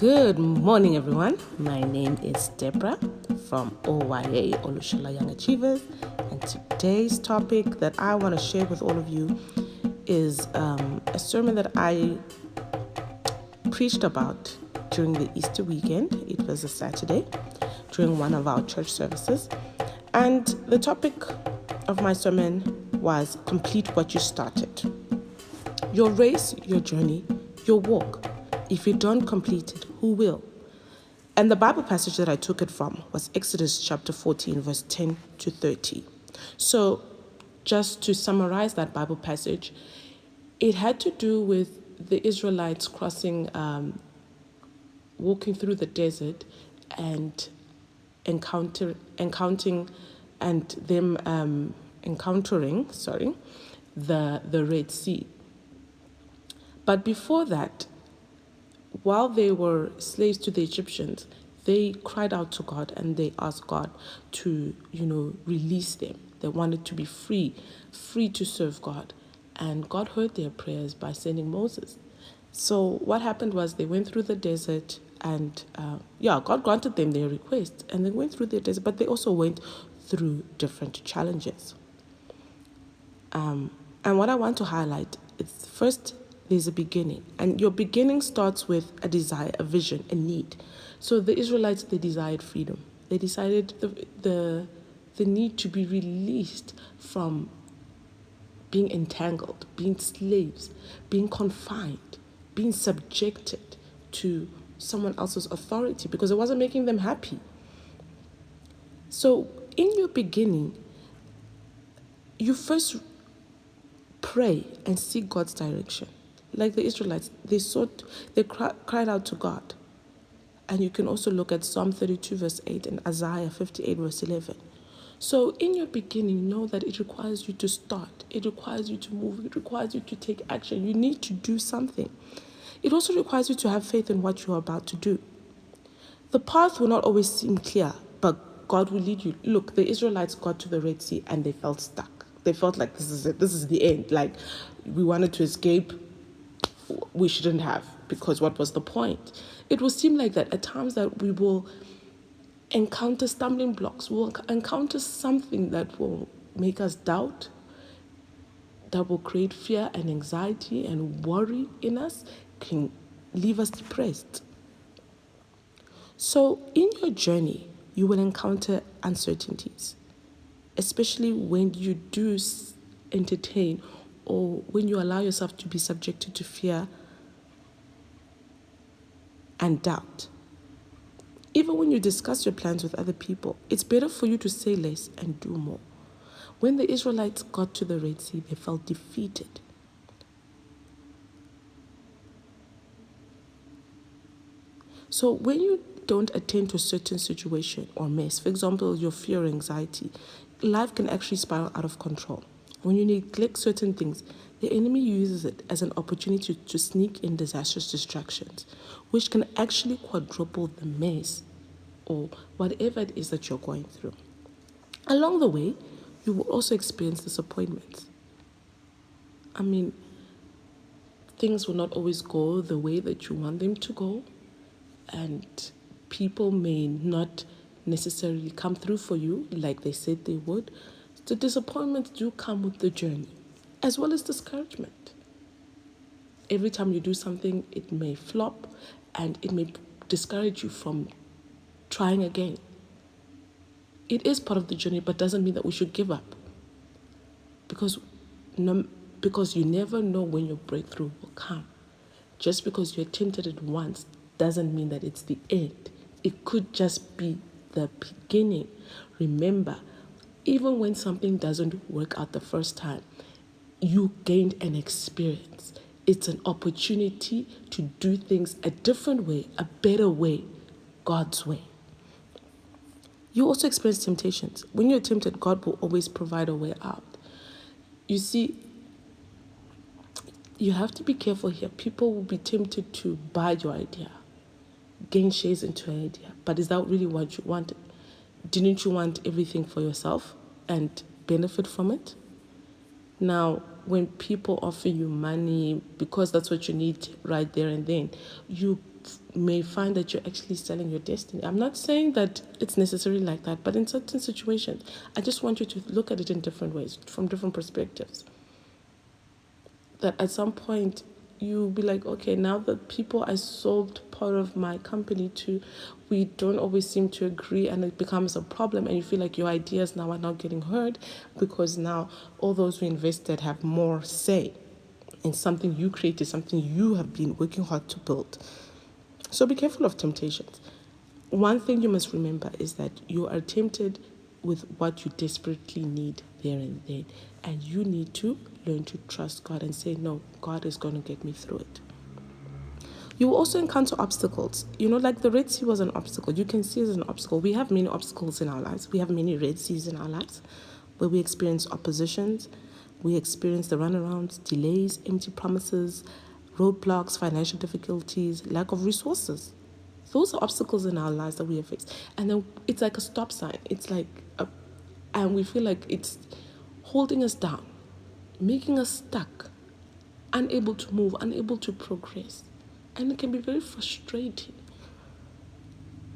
Good morning, everyone. My name is Deborah from OYA, Olusola Young Achievers, and today's topic that I want to share with all of you is a sermon that I preached about during the Easter weekend. It was a Saturday during one of our church services, and the topic of my sermon was complete what you started. Your race, your journey, your walk. If you don't complete it, who will? And the Bible passage that I took it from was Exodus chapter 14, verse 10 to 30. So just to summarize that Bible passage, it had to do with the Israelites walking through the desert and encountering the Red Sea. But before that, while they were slaves to the Egyptians, they cried out to God and they asked God to, release them. They wanted to be free to serve God. And God heard their prayers by sending Moses. So what happened was they went through the desert and, God granted them their request. And they went through the desert, but they also went through different challenges. And what I want to highlight is first, there's a beginning, and your beginning starts with a desire, a vision, a need. So the Israelites, they desired freedom. They decided the need to be released from being entangled, being slaves, being confined, being subjected to someone else's authority because it wasn't making them happy. So in your beginning, you first pray and seek God's direction. Like the Israelites, they cried out to God. And you can also look at Psalm 32 verse 8 and Isaiah 58 verse 11. So in your beginning, know that it requires you to start. It requires you to move. It requires you to take action. You need to do something. It also requires you to have faith in what you are about to do. The path will not always seem clear, but God will lead you. Look, the Israelites got to the Red Sea and they felt stuck. They felt like this is it. This is the end. Like we wanted to escape. We shouldn't have, because what was the point? It will seem like that at times that we will encounter stumbling blocks. We'll encounter something that will make us doubt, that will create fear and anxiety and worry in us, can leave us depressed. So in your journey, you will encounter uncertainties, especially when you do entertain or when you allow yourself to be subjected to fear and doubt. Even when you discuss your plans with other people, it's better for you to say less and do more. When the Israelites got to the Red Sea, they felt defeated. So when you don't attend to a certain situation or mess, for example, your fear or anxiety, life can actually spiral out of control. When you neglect certain things, the enemy uses it as an opportunity to sneak in disastrous distractions, which can actually quadruple the mess or whatever it is that you're going through. Along the way, you will also experience disappointments. Things will not always go the way that you want them to go, and people may not necessarily come through for you like they said they would. So disappointments do come with the journey, as well as discouragement. Every time you do something, it may flop and it may discourage you from trying again. It is part of the journey, but doesn't mean that we should give up. Because you never know when your breakthrough will come. Just because you attempted it once doesn't mean that it's the end. It could just be the beginning. Remember, even when something doesn't work out the first time, you gained an experience. It's an opportunity to do things a different way, a better way, God's way. You also experience temptations. When you're tempted, God will always provide a way out. You see, you have to be careful here. People will be tempted to buy your idea, gain shares into an idea. But is that really what you wanted? Didn't you want everything for yourself and benefit from it? Now, when people offer you money because that's what you need right there and then, you may find that you're actually selling your destiny. I'm not saying that it's necessarily like that, but in certain situations, I just want you to look at it in different ways, from different perspectives. That at some point you'll be like, okay, now that people I sold part of my company to, we don't always seem to agree, and it becomes a problem, and you feel like your ideas now are not getting heard because now all those who invested have more say in something you created, something you have been working hard to build. So be careful of temptations. One thing you must remember is that you are tempted with what you desperately need there and then. And you need to learn to trust God and say, no, God is going to get me through it. You will also encounter obstacles. Like the Red Sea was an obstacle. You can see it as an obstacle. We have many obstacles in our lives. We have many Red Seas in our lives where we experience oppositions. We experience the runarounds, delays, empty promises, roadblocks, financial difficulties, lack of resources. Those are obstacles in our lives that we have faced. And then it's like a stop sign. It's like, and we feel like it's holding us down, making us stuck, unable to move, unable to progress. And it can be very frustrating.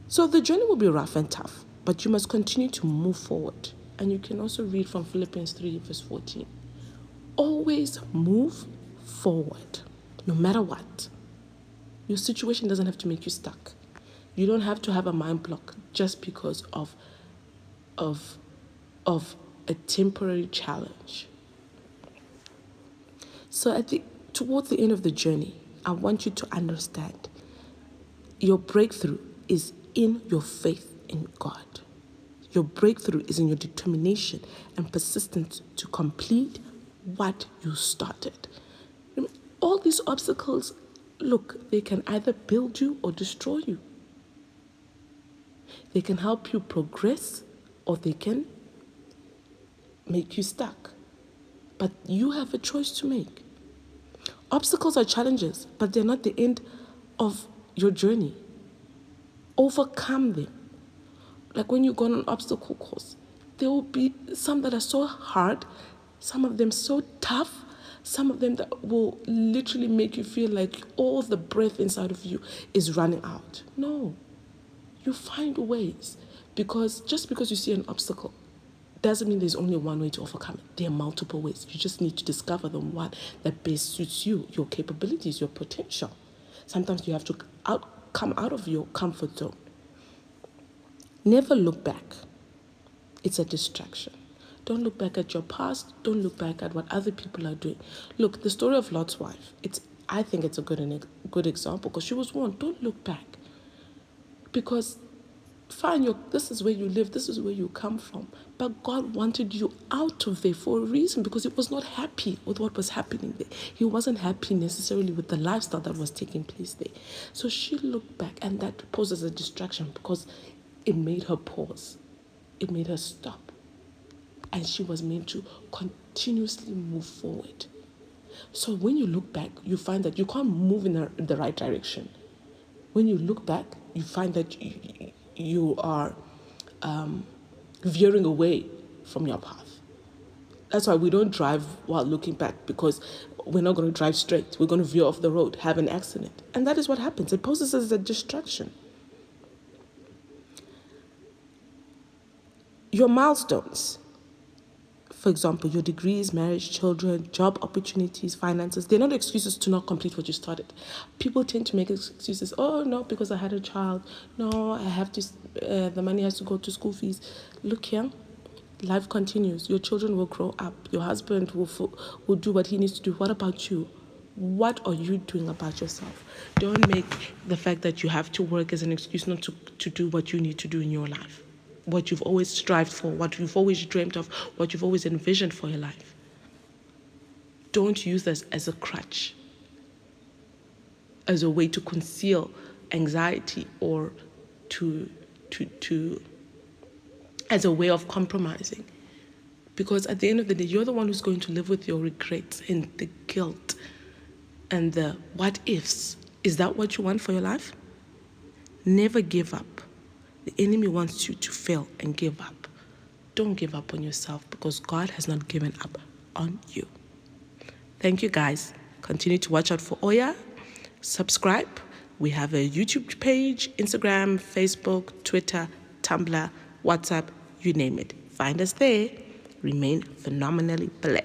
So the journey will be rough and tough, but you must continue to move forward. And you can also read from Philippians 3, verse 14. Always move forward, no matter what. Your situation doesn't have to make you stuck. You don't have to have a mind block just because of a temporary challenge. So towards the end of the journey, I want you to understand your breakthrough is in your faith in God. Your breakthrough is in your determination and persistence to complete what you started. All these obstacles, look, they can either build you or destroy you. They can help you progress or they can make you stuck. But you have a choice to make. Obstacles are challenges, but they're not the end of your journey. Overcome them. Like when you go on an obstacle course, there will be some that are so hard, some of them so tough, some of them that will literally make you feel like all the breath inside of you is running out. No, you find ways, because just because you see an obstacle doesn't mean there's only one way to overcome it. There are multiple ways. You just need to discover the one that best suits you, your capabilities, your potential. Sometimes you have to come out of your comfort zone. Never look back. It's a distraction. Don't look back at your past. Don't look back at what other people are doing. Look, the story of Lot's wife, I think it's a good example, because she was warned, don't look back. Because fine, this is where you live, this is where you come from. But God wanted you out of there for a reason, because He was not happy with what was happening there. He wasn't happy necessarily with the lifestyle that was taking place there. So she looked back, and that poses a distraction, because it made her pause. It made her stop. And she was meant to continuously move forward. So when you look back, you find that you can't move in the right direction. When you look back, you find that you are veering away from your path. That's why we don't drive while looking back, because we're not going to drive straight. We're going to veer off the road, have an accident. And that is what happens. It poses as a distraction. Your milestones, for example, your degrees, marriage, children, job opportunities, finances, they're not excuses to not complete what you started. People tend to make excuses. Oh, no, because I had a child. No, I have to, the money has to go to school fees. Look here, life continues. Your children will grow up. Your husband will do what he needs to do. What about you? What are you doing about yourself? Don't make the fact that you have to work as an excuse not to do what you need to do in your life. What you've always strived for, what you've always dreamt of, what you've always envisioned for your life. Don't use this as a crutch, as a way to conceal anxiety, or as a way of compromising. Because at the end of the day, you're the one who's going to live with your regrets and the guilt and the what ifs. Is that what you want for your life? Never give up. The enemy wants you to fail and give up. Don't give up on yourself, because God has not given up on you. Thank you, guys. Continue to watch out for Oya. Subscribe. We have a YouTube page, Instagram, Facebook, Twitter, Tumblr, WhatsApp, you name it. Find us there. Remain phenomenally blessed.